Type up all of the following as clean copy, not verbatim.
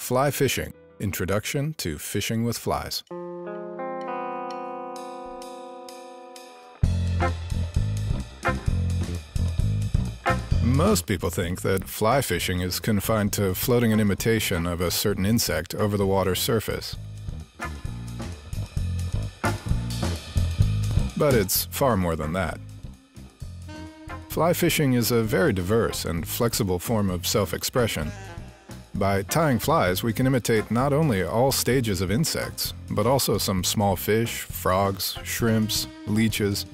Fly Fishing Introduction to Fishing with Flies. Most people think that fly fishing is confined to floating an imitation of a certain insect over the water's surface. But it's far more than that. Fly fishing is a very diverse and flexible form of self-expression. By tying flies, we can imitate not only all stages of insects, but also some small fish, frogs, shrimps, leeches,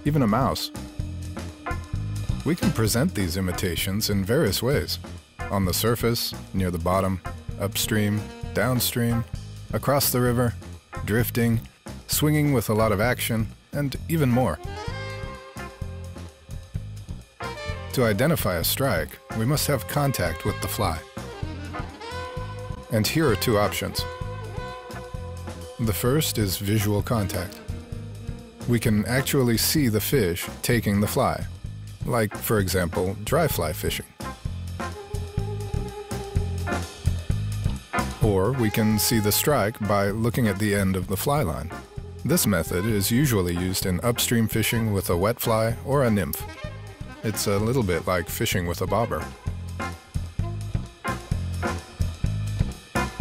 even a mouse. We can present these imitations in various ways: on the surface, near the bottom, upstream, downstream, across the river, drifting, swinging with a lot of action, and even more. To identify a strike, we must have contact with the fly. And here are two options. The first is visual contact. We can actually see the fish taking the fly, like, for example, dry fly fishing. Or we can see the strike by looking at the end of the fly line. This method is usually used in upstream fishing with a wet fly or a nymph. It's a little bit like fishing with a bobber.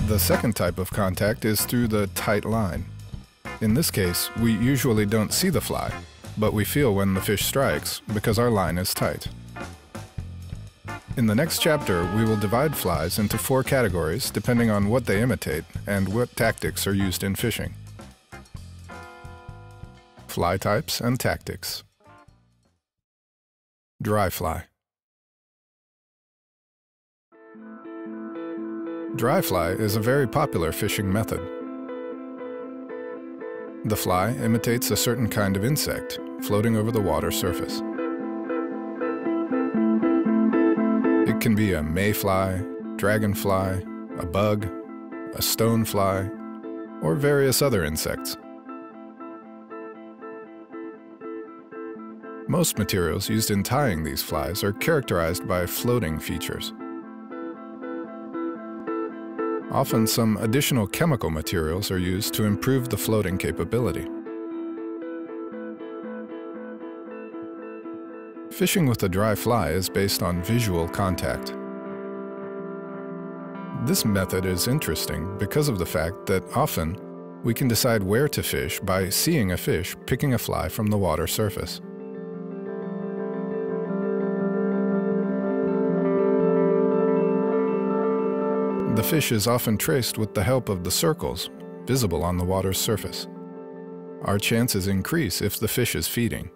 The second type of contact is through the tight line. In this case, we usually don't see the fly, but we feel when the fish strikes because our line is tight. In the next chapter, we will divide flies into 4 categories depending on what they imitate and what tactics are used in fishing. Fly types and tactics. Dry fly. Dry fly is a very popular fishing method. The fly imitates a certain kind of insect floating over the water surface. It can be a mayfly, dragonfly, a bug, a stonefly, or various other insects. Most materials used in tying these flies are characterized by floating features. Often some additional chemical materials are used to improve the floating capability. Fishing with a dry fly is based on visual contact. This method is interesting because of the fact that often we can decide where to fish by seeing a fish picking a fly from the water surface. The fish is often traced with the help of the circles visible on the water's surface. Our chances increase if the fish is feeding.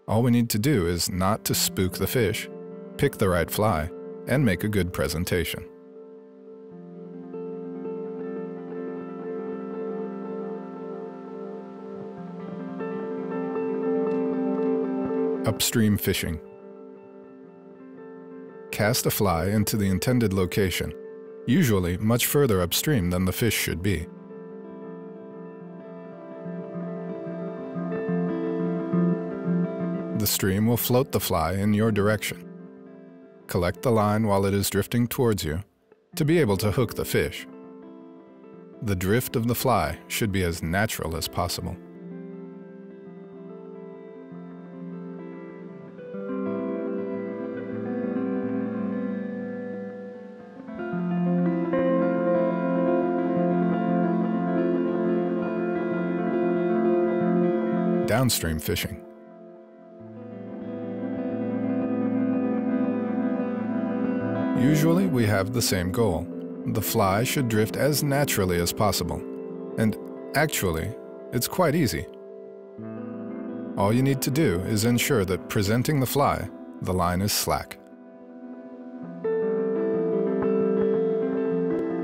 All we need to do is not to spook the fish, pick the right fly, and make a good presentation. Upstream fishing. Cast a fly into the intended location, usually much further upstream than the fish should be. The stream will float the fly in your direction. Collect the line while it is drifting towards you to be able to hook the fish. The drift of the fly should be as natural as possible. Downstream fishing. Usually we have the same goal. The fly should drift as naturally as possible. And actually, it's quite easy. All you need to do is ensure that presenting the fly, the line is slack.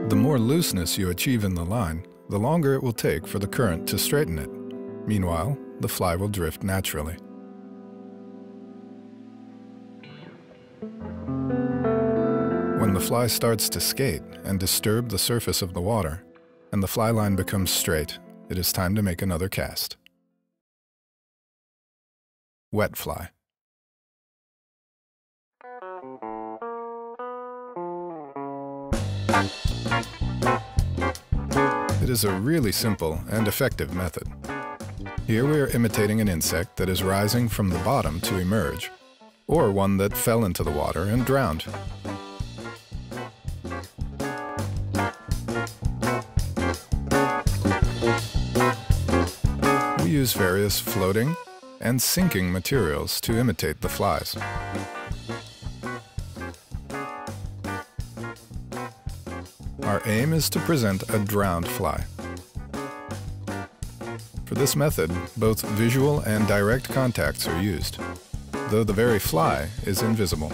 The more looseness you achieve in the line, the longer it will take for the current to straighten it. Meanwhile, the fly will drift naturally. When the fly starts to skate and disturb the surface of the water, and the fly line becomes straight, it is time to make another cast. Wet fly. It is a really simple and effective method. Here we are imitating an insect that is rising from the bottom to emerge, or one that fell into the water and drowned. We use various floating and sinking materials to imitate the flies. Our aim is to present a drowned fly. For this method, both visual and direct contacts are used, though the very fly is invisible.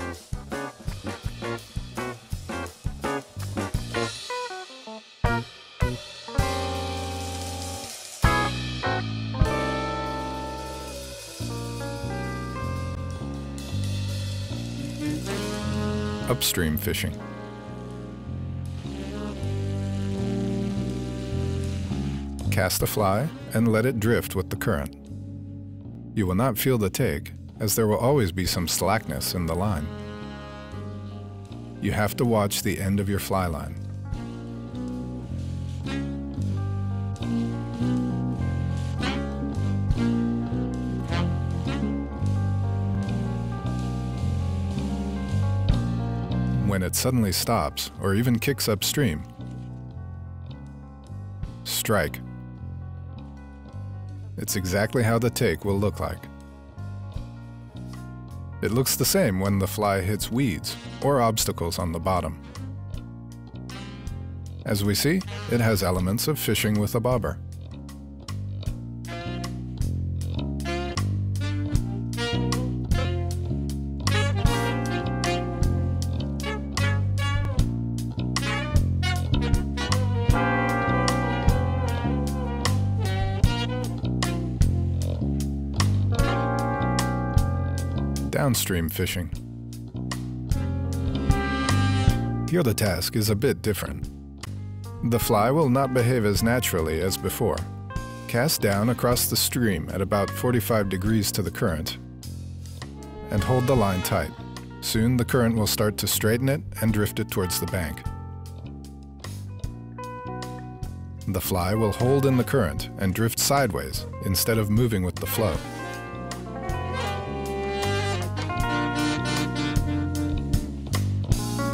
Upstream fishing. Cast a fly and let it drift with the current. You will not feel the take, as there will always be some slackness in the line. You have to watch the end of your fly line. When it suddenly stops or even kicks upstream, strike. It's exactly how the take will look like. It looks the same when the fly hits weeds or obstacles on the bottom. As we see, it has elements of fishing with a bobber. Downstream fishing. Here the task is a bit different. The fly will not behave as naturally as before. Cast down across the stream at about 45 degrees to the current and hold the line tight. Soon the current will start to straighten it and drift it towards the bank. The fly will hold in the current and drift sideways instead of moving with the flow.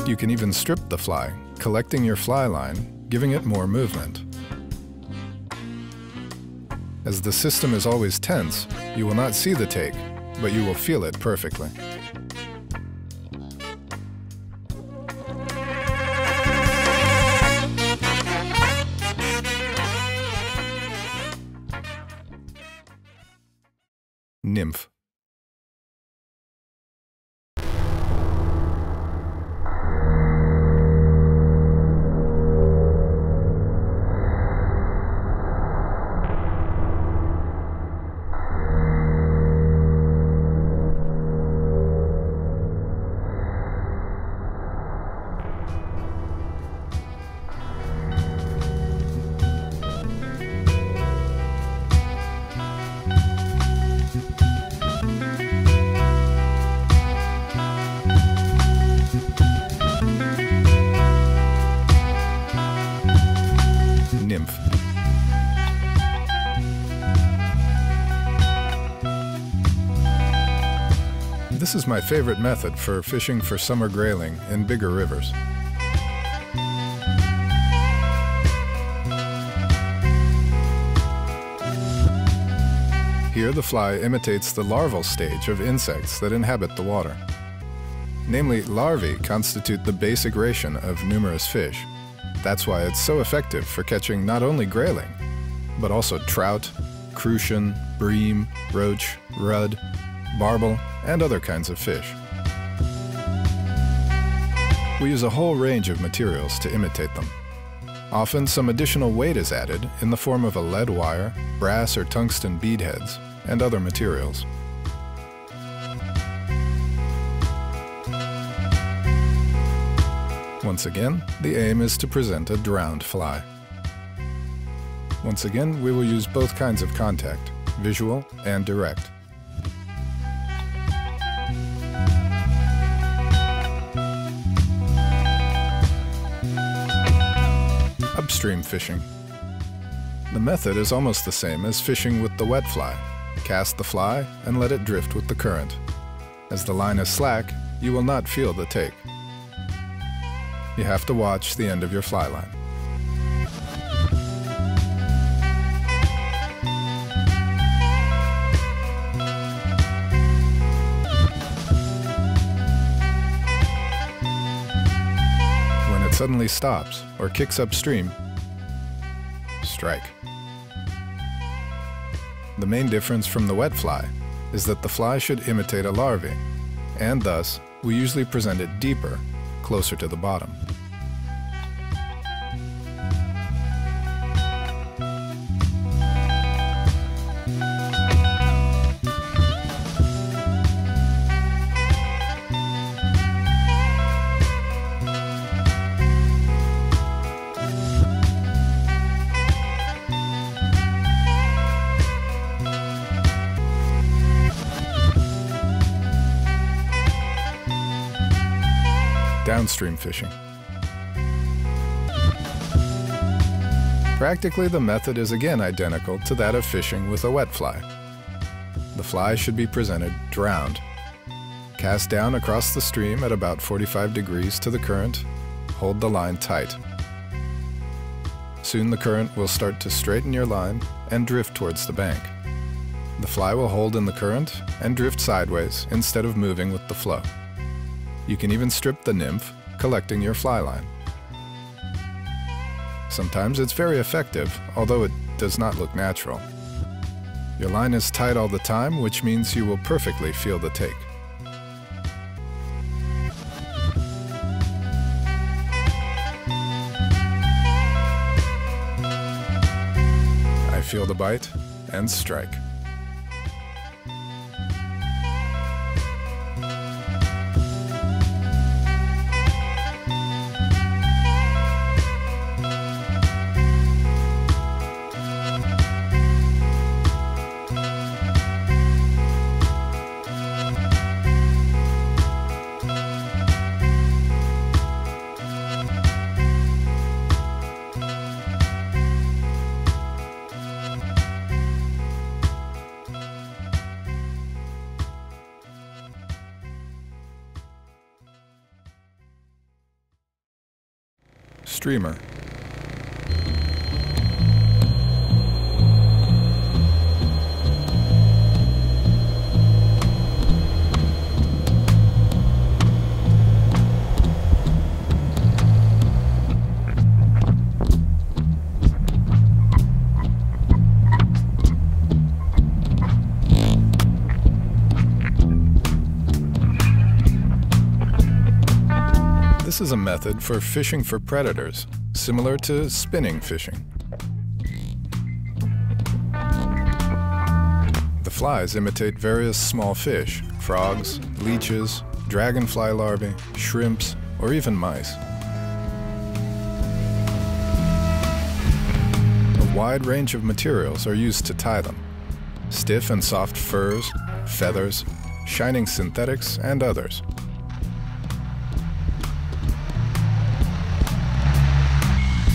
You can even strip the fly, collecting your fly line, giving it more movement. As the system is always tense, you will not see the take, but you will feel it perfectly. Nymph. Nymph. This is my favorite method for fishing for summer grayling in bigger rivers. Here the fly imitates the larval stage of insects that inhabit the water. Namely, larvae constitute the basic ration of numerous fish. That's why it's so effective for catching not only grayling, but also trout, crucian, bream, roach, rudd, barbel, and other kinds of fish. We use a whole range of materials to imitate them. Often some additional weight is added in the form of a lead wire, brass or tungsten bead heads, and other materials. Once again, the aim is to present a drowned fly. Once again, we will use both kinds of contact, visual and direct. upstream fishing. The method is almost the same as fishing with the wet fly. Cast the fly and let it drift with the current. As the line is slack, you will not feel the take. You have to watch the end of your fly line. When it suddenly stops or kicks upstream, strike. The main difference from the wet fly is that the fly should imitate a larvae, and thus we usually present it deeper, closer to the bottom. Downstream fishing. Practically, the method is again identical to that of fishing with a wet fly. The fly should be presented drowned. Cast down across the stream at about 45 degrees to the current. Hold the line tight. Soon the current will start to straighten your line and drift towards the bank. The fly will hold in the current and drift sideways instead of moving with the flow. You can even strip the nymph, collecting your fly line. Sometimes it's very effective, although it does not look natural. Your line is tight all the time, which means you will perfectly feel the take. I feel the bite and strike. Streamer. This is a method for fishing for predators, similar to spinning fishing. The flies imitate various small fish, frogs, leeches, dragonfly larvae, shrimps, or even mice. A wide range of materials are used to tie them: stiff and soft furs, feathers, shining synthetics, and others.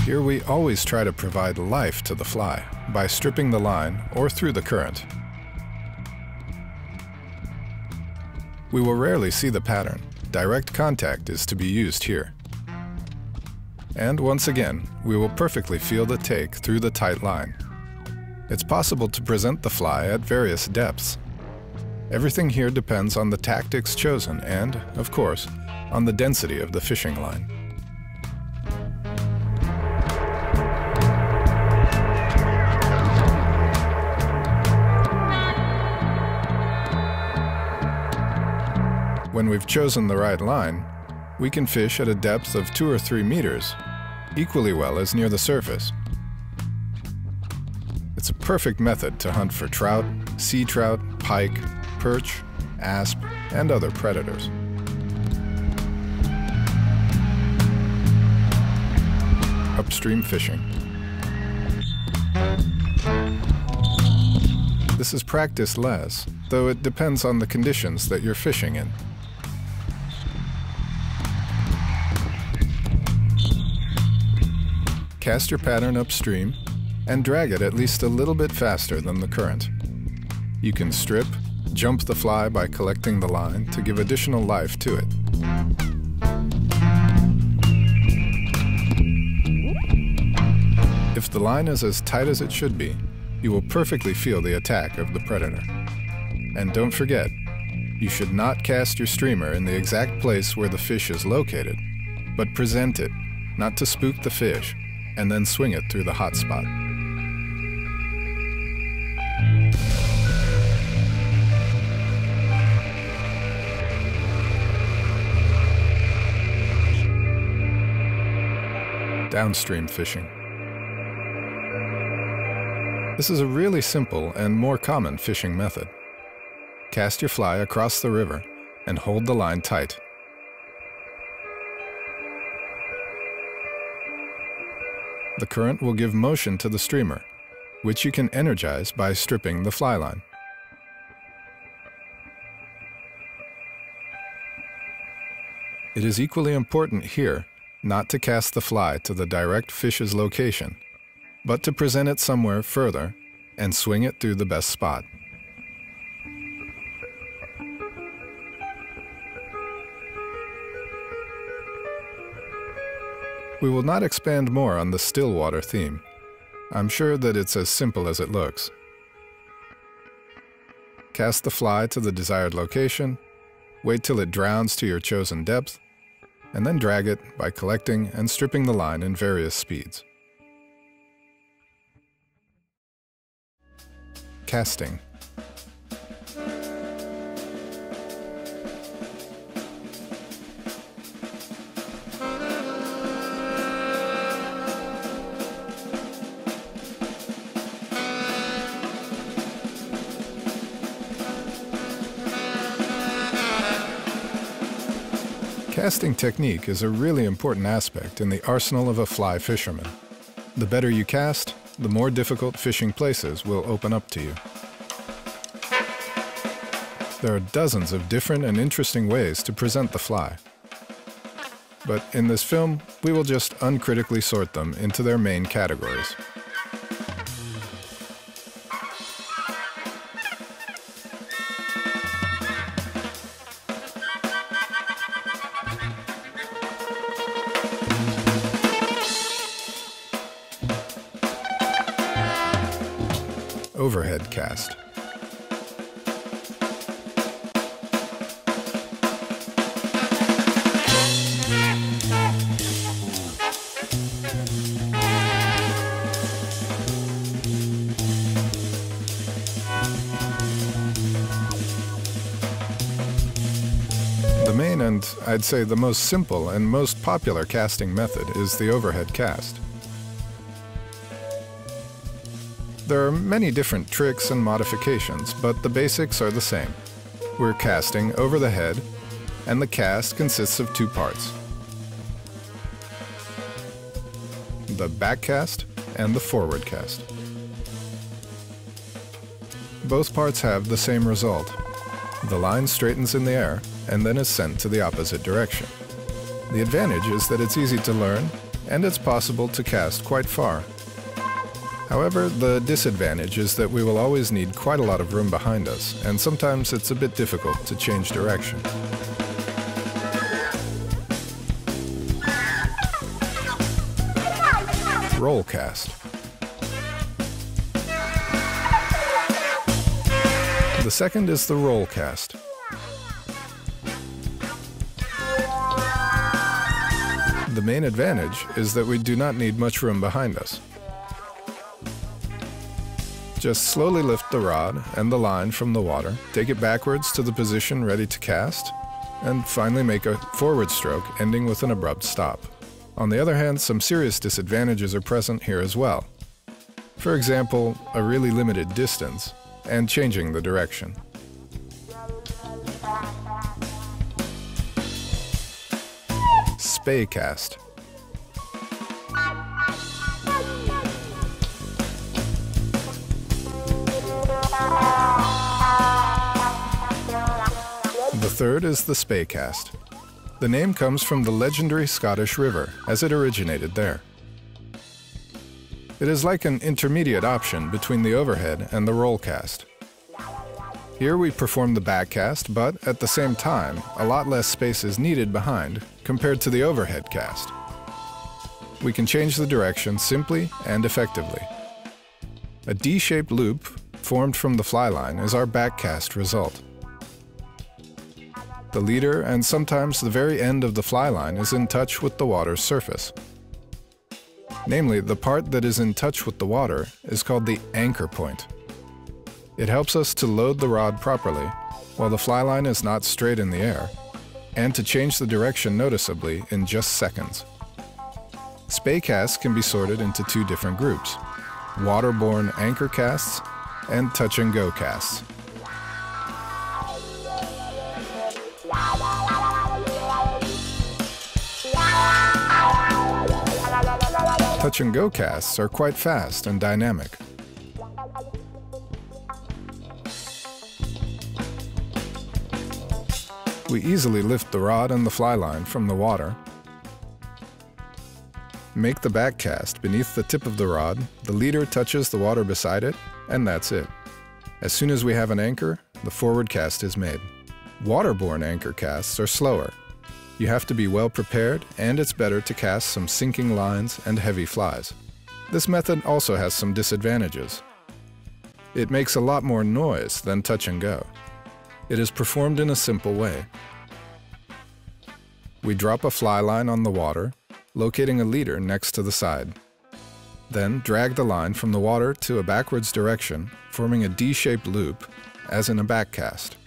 Here we always try to provide life to the fly by stripping the line or through the current. We will rarely see the pattern. Direct contact is to be used here. And once again, we will perfectly feel the take through the tight line. It's possible to present the fly at various depths. Everything here depends on the tactics chosen and, of course, on the density of the fishing line. When we've chosen the right line, we can fish at a depth of 2 or 3 meters, equally well as near the surface. It's a perfect method to hunt for trout, sea trout, pike, perch, asp, and other predators. Upstream fishing. This is practiced less, though it depends on the conditions that you're fishing in. cast your pattern upstream and drag it at least a little bit faster than the current. You can strip, jump the fly by collecting the line to give additional life to it. If the line is as tight as it should be, you will perfectly feel the attack of the predator. And don't forget, you should not cast your streamer in the exact place where the fish is located, but present it, not to spook the fish, and then swing it through the hot spot. Downstream fishing. This is a really simple and more common fishing method. Cast your fly across the river and hold the line tight. The current will give motion to the streamer, which you can energize by stripping the fly line. It is equally important here not to cast the fly to the direct fish's location, but to present it somewhere further and swing it through the best spot. We will not expand more on the still water theme. I'm sure that it's as simple as it looks. Cast the fly to the desired location, wait till it drowns to your chosen depth, and then drag it by collecting and stripping the line in various speeds. Casting. Casting technique is a really important aspect in the arsenal of a fly fisherman. The better you cast, the more difficult fishing places will open up to you. There are dozens of different and interesting ways to present the fly. But in this film, we will just uncritically sort them into their main categories. Overhead cast. The main and, I'd say, the most simple and most popular casting method is the overhead cast. There are many different tricks and modifications, but the basics are the same. We're casting over the head, and the cast consists of two parts: the back cast and the forward cast. Both parts have the same result. The line straightens in the air and then is sent to the opposite direction. The advantage is that it's easy to learn, and it's possible to cast quite far. However, the disadvantage is that we will always need quite a lot of room behind us, and sometimes it's a bit difficult to change direction. Roll cast. The second is the roll cast. The main advantage is that we do not need much room behind us. Just slowly lift the rod and the line from the water, take it backwards to the position ready to cast, and finally make a forward stroke ending with an abrupt stop. On the other hand, some serious disadvantages are present here as well. For example, a really limited distance and changing the direction. Spey cast. The third is the Spey cast. The name comes from the legendary Scottish river, as it originated there. It is like an intermediate option between the overhead and the roll cast. Here we perform the back cast, but at the same time, a lot less space is needed behind compared to the overhead cast. We can change the direction simply and effectively. A D-shaped loop formed from the fly line is our back cast result. The leader and sometimes the very end of the fly line is in touch with the water's surface. Namely, the part that is in touch with the water is called the anchor point. It helps us to load the rod properly while the fly line is not straight in the air, and to change the direction noticeably in just seconds. Spey casts can be sorted into two different groups: waterborne anchor casts and touch-and-go casts. Touch-and-go casts are quite fast and dynamic. We easily lift the rod and the fly line from the water, make the back cast beneath the tip of the rod, the leader touches the water beside it, and that's it. As soon as we have an anchor, the forward cast is made. Waterborne anchor casts are slower. You have to be well prepared, and it's better to cast some sinking lines and heavy flies. This method also has some disadvantages. It makes a lot more noise than touch and go. It is performed in a simple way. We drop a fly line on the water, locating a leader next to the side. Then drag the line from the water to a backwards direction, forming a D-shaped loop, as in a back cast.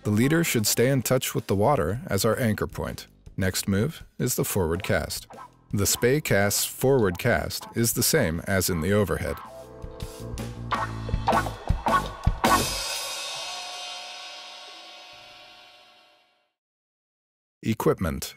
The leader should stay in touch with the water as our anchor point. Next move is the forward cast. The Spey cast's forward cast is the same as in the overhead. Equipment.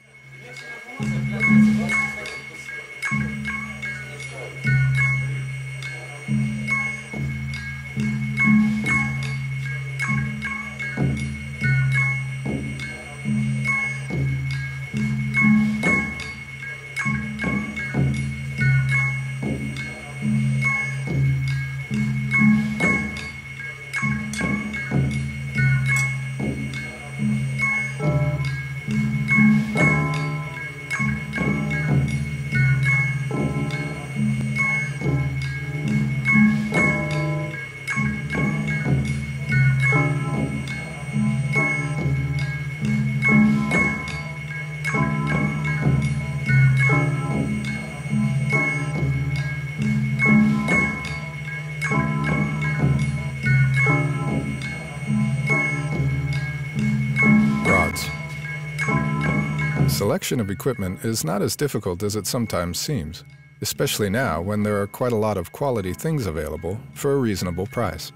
Selection of equipment is not as difficult as it sometimes seems, especially now when there are quite a lot of quality things available for a reasonable price.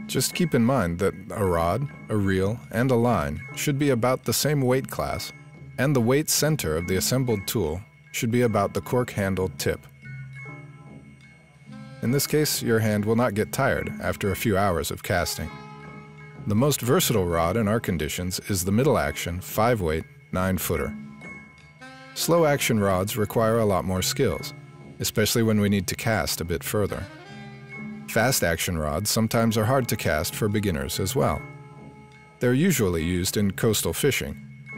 Just keep in mind that a rod, a reel, and a line should be about the same weight class, and the weight center of the assembled tool should be about the cork handle tip. In this case, your hand will not get tired after a few hours of casting. The most versatile rod in our conditions is the middle action 5-weight 9-footer. Slow action rods require a lot more skills, especially when we need to cast a bit further. Fast action rods sometimes are hard to cast for beginners as well. They're usually used in coastal fishing,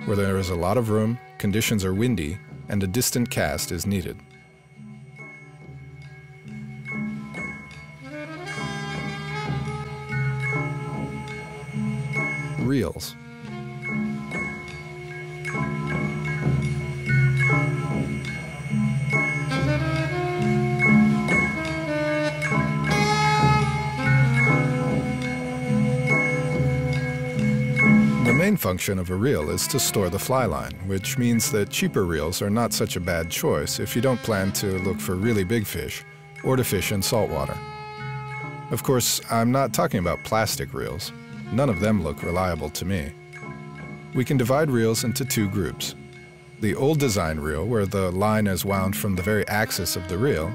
where there is a lot of room, conditions are windy, and a distant cast is needed. Reels. The main function of a reel is to store the fly line, which means that cheaper reels are not such a bad choice if you don't plan to look for really big fish or to fish in saltwater. Of course, I'm not talking about plastic reels. None of them look reliable to me. We can divide reels into two groups. The old design reel, where the line is wound from the very axis of the reel,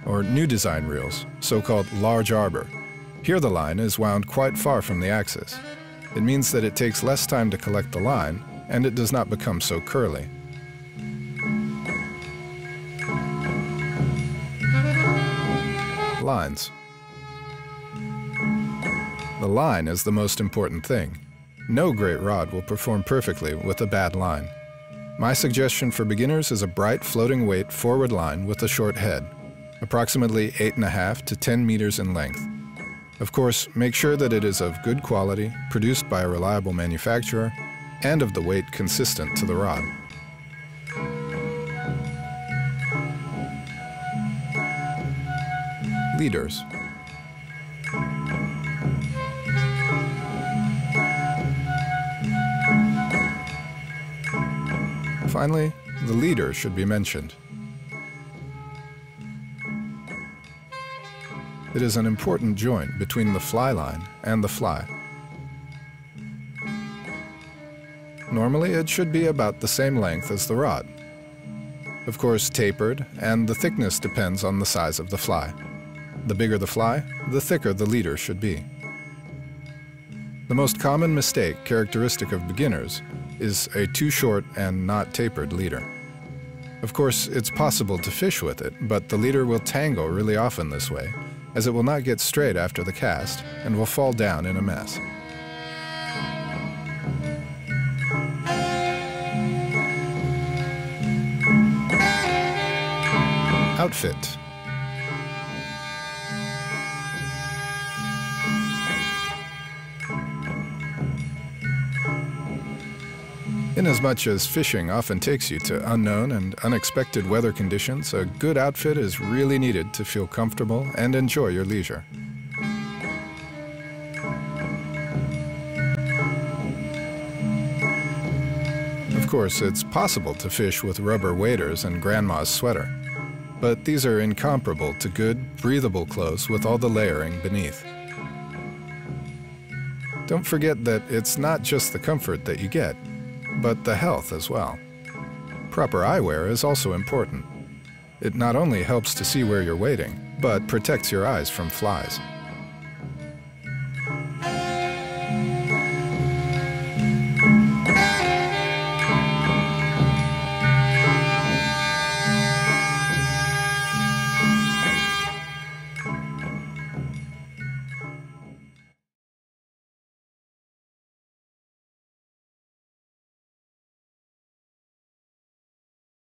or new design reels, so-called large arbor. Here the line is wound quite far from the axis. It means that it takes less time to collect the line, and it does not become so curly. lines. The line is the most important thing. No great rod will perform perfectly with a bad line. My suggestion for beginners is a bright floating weight forward line with a short head, approximately 8.5 to 10 meters in length. Of course, make sure that it is of good quality, produced by a reliable manufacturer, and of the weight consistent to the rod. Leaders. Finally, the leader should be mentioned. It is an important joint between the fly line and the fly. Normally, it should be about the same length as the rod. Of course, tapered, and the thickness depends on the size of the fly. The bigger the fly, the thicker the leader should be. The most common mistake characteristic of beginners is a too short and not tapered leader. Of course, it's possible to fish with it, but the leader will tangle really often this way, as it will not get straight after the cast and will fall down in a mess. Outfit. Inasmuch as fishing often takes you to unknown and unexpected weather conditions, a good outfit is really needed to feel comfortable and enjoy your leisure. Of course, it's possible to fish with rubber waders and grandma's sweater, but these are incomparable to good, breathable clothes with all the layering beneath. Don't forget that it's not just the comfort that you get, but the health as well. Proper eyewear is also important. It not only helps to see where you're wading, but protects your eyes from flies.